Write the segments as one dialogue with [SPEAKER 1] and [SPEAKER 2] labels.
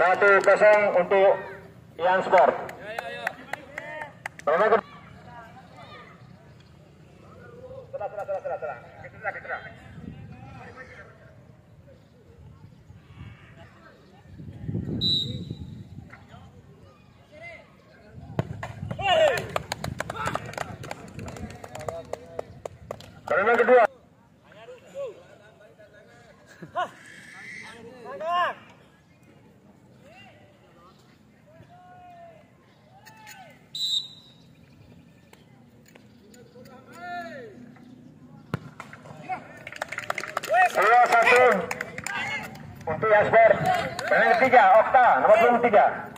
[SPEAKER 1] 1-0 untuk Ian Sport. Karena kedua. Untuk Yaspor. Yang ketiga, Okta, nomor 23.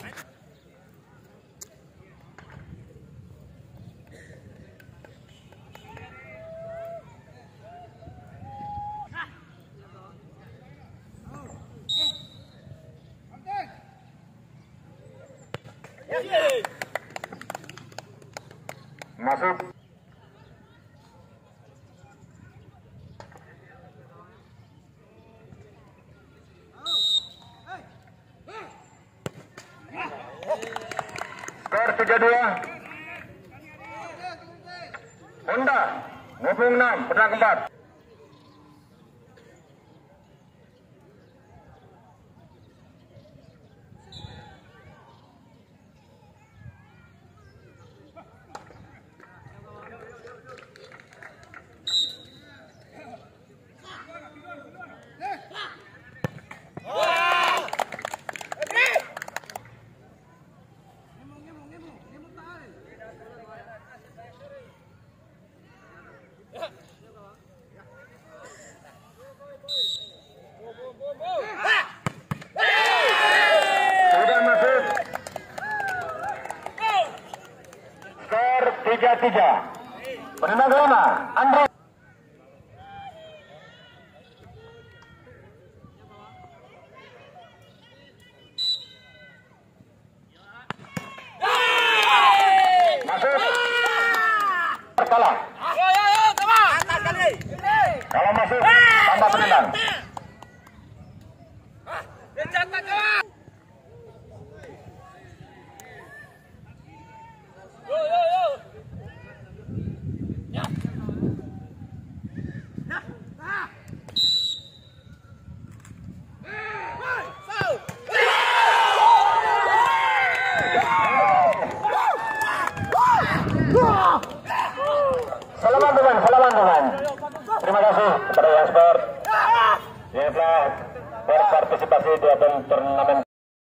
[SPEAKER 1] Masuk. Skor 3-2. Honda 26, pernah keempat. Skor 3-3. Penendang kelima, Andre. Masuk. Kalah. Kalau masuk, tambah penendang. Selamat teman. Terima kasih kepada Ian Sport yang telah berpartisipasi di turnamen.